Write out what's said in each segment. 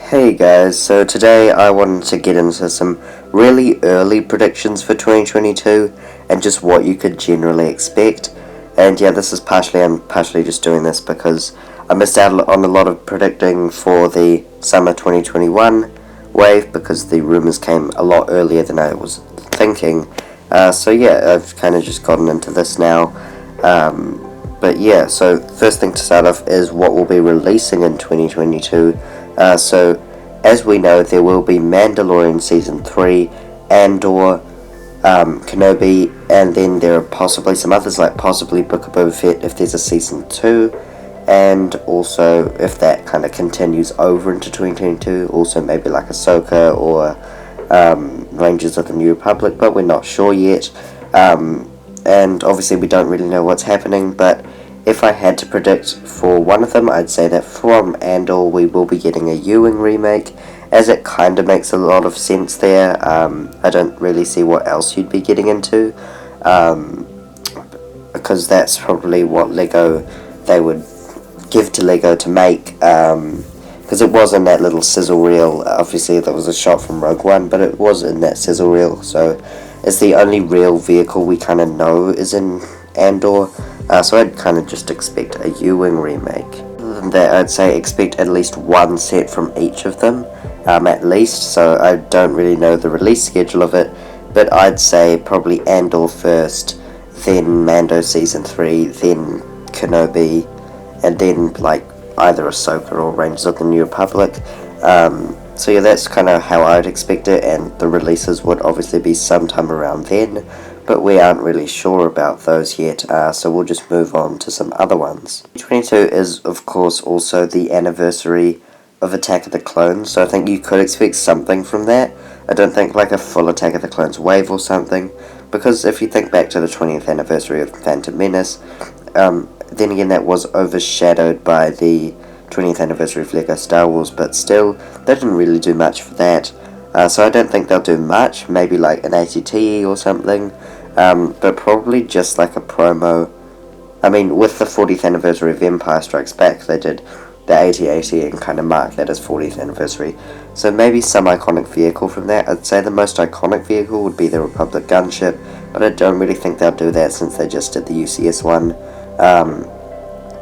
Hey guys, so today I wanted to get into some really early predictions for 2022 and just what you could generally expect. And yeah, I'm partially just doing this because I missed out on a lot of predicting for the summer 2021 wave because the rumors came a lot earlier than I was thinking. So yeah, I've kind of just gotten into this now. But yeah, so first thing to start off is what we'll be releasing in 2022. So, as we know, there will be Mandalorian Season 3, Andor, Kenobi, and then there are possibly some others, like possibly Book of Boba Fett if there's a Season 2, and also, if that kind of continues over into 2022, also maybe like Ahsoka or Rangers of the New Republic, but we're not sure yet. And obviously we don't really know what's happening, but if I had to predict for one of them, I'd say that from Andor we will be getting a Ewing remake, as it kind of makes a lot of sense there. I don't really see what else you'd be getting into, because that's probably what they would give to Lego to make, because it was in that little sizzle reel. Obviously there was a shot from Rogue One, but it was in that sizzle reel, so it's the only real vehicle we kind of know is in Andor. So I'd kind of just expect a Ewing remake. Other than that, I'd say expect at least one set from each of them, at least, so I don't really know the release schedule of it, but I'd say probably Andor first, then Mando Season 3, then Kenobi, and then like either Ahsoka or Rangers of the New Republic. So yeah, that's kind of how I'd expect it, and the releases would obviously be sometime around then, but we aren't really sure about those yet, so we'll just move on to some other ones. 2022 is, of course, also the anniversary of Attack of the Clones, so I think you could expect something from that. I don't think like a full Attack of the Clones wave or something, because if you think back to the 20th anniversary of Phantom Menace, then again that was overshadowed by the 20th anniversary of Lego Star Wars, but still, they didn't really do much for that. So I don't think they'll do much, maybe like an ATTE or something, but probably just like a promo. I mean, with the 40th anniversary of Empire Strikes Back, they did the AT-AT and kind of marked that as 40th anniversary. So maybe some iconic vehicle from that. I'd say the most iconic vehicle would be the Republic gunship, but I don't really think they'll do that since they just did the UCS one.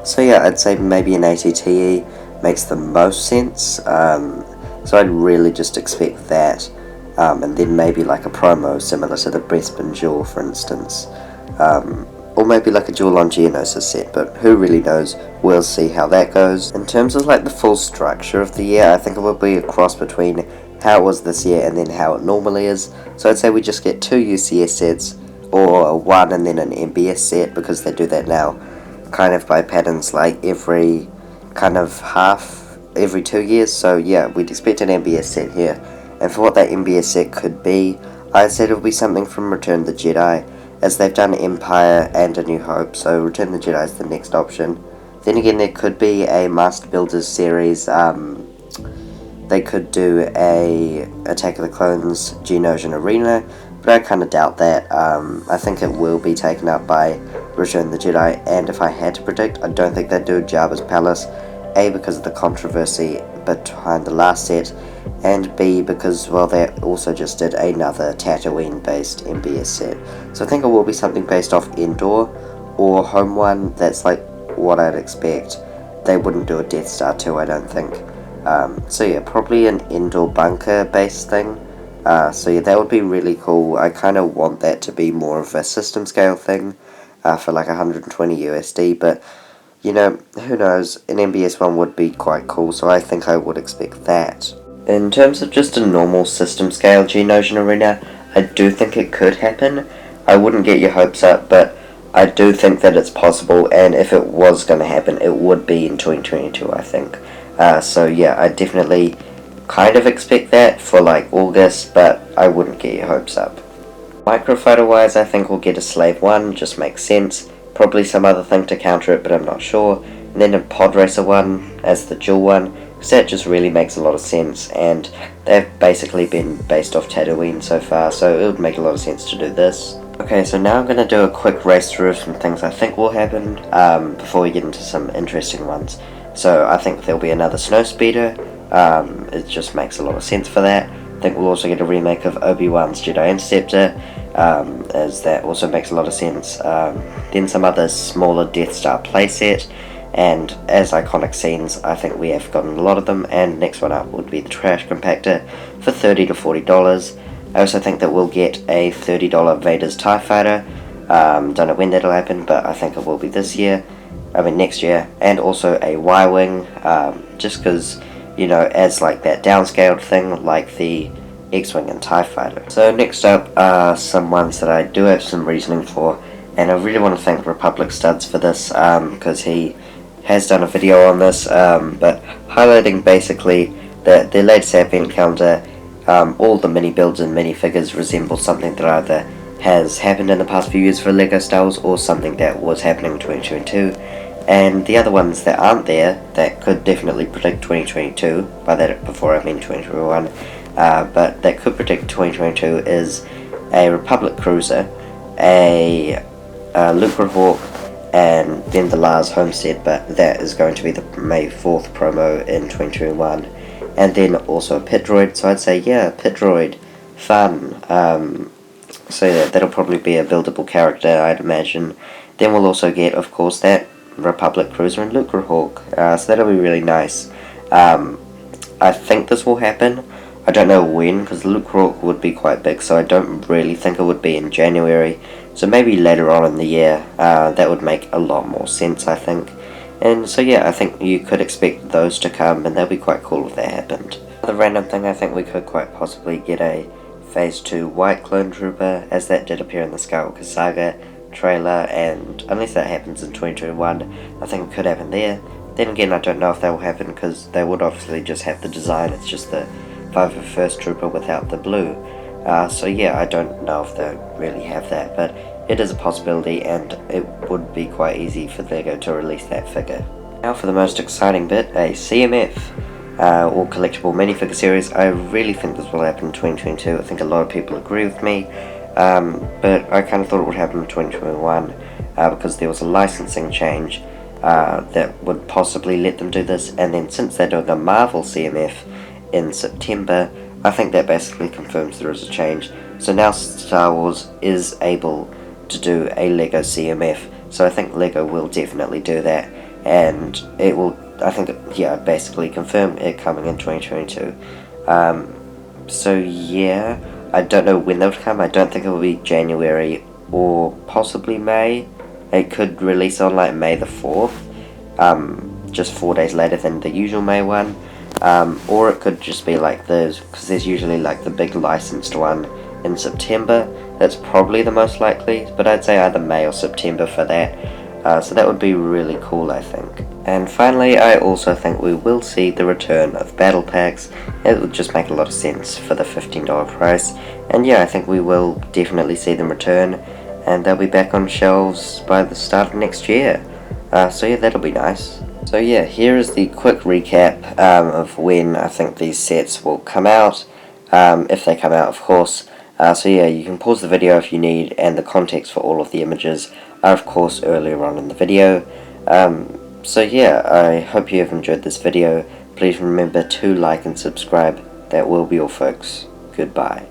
So yeah, I'd say maybe an ATTE makes the most sense. So I'd really just expect that, and then maybe like a promo similar to the Bespin Jewel, for instance, or maybe like a Jewel on Geonosian set, but who really knows. We'll see how that goes. In terms of like the full structure of the year, I think it will be a cross between how it was this year and then how it normally is. So I'd say we just get 2 UCS sets, or one and then an MBS set, because they do that now kind of by patterns, like every 2 years. So yeah, we'd expect an MBS set here, and for what that MBS set could be, I said it would be something from Return of the Jedi, as they've done Empire and A New Hope, so Return of the Jedi is the next option. Then again, there could be a Master Builders series. They could do a Attack of the Clones Geonosian Arena, but I kind of doubt that. I think it will be taken up by Return of the Jedi, and if I had to predict, I don't think they'd do Jabba's Palace, A, because of the controversy behind the last set, and B, because, well, they also just did another Tatooine-based MBS set. So I think it will be something based off Endor, or Home One. That's like what I'd expect. They wouldn't do a Death Star 2, I don't think. So yeah, probably an Endor bunker-based thing. So yeah, that would be really cool. I kind of want that to be more of a system scale thing, for like 120 USD, but you know, who knows, an MBS one would be quite cool, so I think I would expect that. In terms of just a normal system scale Geonosian Arena, I do think it could happen. I wouldn't get your hopes up, but I do think that it's possible, and if it was going to happen, it would be in 2022, I think. So yeah, I definitely kind of expect that for like August, but I wouldn't get your hopes up. Microfighter wise, I think we'll get a Slave 1, just makes sense. Probably some other thing to counter it, but I'm not sure. And then a Pod Racer 1 as the dual one, because that just really makes a lot of sense, and they've basically been based off Tatooine so far, so it would make a lot of sense to do this. Okay, so now I'm going to do a quick race through of some things I think will happen before we get into some interesting ones. So I think there'll be another Snowspeeder. It just makes a lot of sense for that. I think we'll also get a remake of Obi-Wan's Jedi Interceptor, as that also makes a lot of sense. Then some other smaller Death Star playset, and as iconic scenes, I think we have gotten a lot of them, and next one up would be the Trash Compactor for $30 to $40. I also think that we'll get a $30 Vader's TIE Fighter. Don't know when that'll happen, but I think it will be next year. And also a Y-Wing, just because, you know, as like that downscaled thing, like the X-Wing and TIE Fighter. So next up are some ones that I do have some reasoning for, and I really want to thank Republic Studs for this, because he has done a video on this, but highlighting basically that the latest advent calendar, all the mini builds and minifigures resemble something that either has happened in the past few years for LEGO Star Wars or something that was happening in 2022, and the other ones that aren't there that could definitely predict 2022, by that before I mean 2021, but that could predict 2022 is a Republic Cruiser, a Lucrehaulk, and then the Lars Homestead, but that is going to be the May 4th promo in 2021. And then also a Pit Droid, so I'd say, yeah, Pit Droid, fun. So yeah, that'll probably be a buildable character, I'd imagine. Then we'll also get, of course, that Republic Cruiser and Lucrehaulk, so that'll be really nice. I think this will happen. I don't know when, because Lucrehaulk would be quite big, so I don't really think it would be in January. So maybe later on in the year, that would make a lot more sense, I think. And so yeah, I think you could expect those to come, and that'd be quite cool if that happened. Another random thing, I think we could quite possibly get a Phase 2 White Clone Trooper, as that did appear in the Skywalker Saga trailer, and unless that happens in 2021, I think it could happen there. Then again, I don't know if that will happen, because they would obviously just have the design, it's just the 501st Trooper without the blue. So yeah, I don't know if they really have that, but it is a possibility, and it would be quite easy for LEGO to release that figure. Now for the most exciting bit, a CMF, or collectible minifigure series. I really think this will happen in 2022. I think a lot of people agree with me, but I kind of thought it would happen in 2021, because there was a licensing change that would possibly let them do this, and then since they're doing a Marvel CMF in September, I think that basically confirms there is a change. So now Star Wars is able to do a LEGO CMF, so I think LEGO will definitely do that, and it will, I think, yeah, basically confirm it coming in 2022. So yeah, I don't know when they'll come. I don't think it will be January or possibly May. It could release on like May the 4th, just 4 days later than the usual May one, or it could just be like those, because there's usually like the big licensed one in September. That's probably the most likely, but I'd say either May or September for that. So that would be really cool, I think. And finally, I also think we will see the return of battle packs. It would just make a lot of sense for the $15 price. And yeah, I think we will definitely see them return, and they'll be back on shelves by the start of next year. So yeah, that'll be nice. So yeah, here is the quick recap of when I think these sets will come out, if they come out, of course. So yeah, you can pause the video if you need, and the context for all of the images are of course earlier on in the video. So yeah, I hope you have enjoyed this video. Please remember to like and subscribe. That will be all, folks. Goodbye.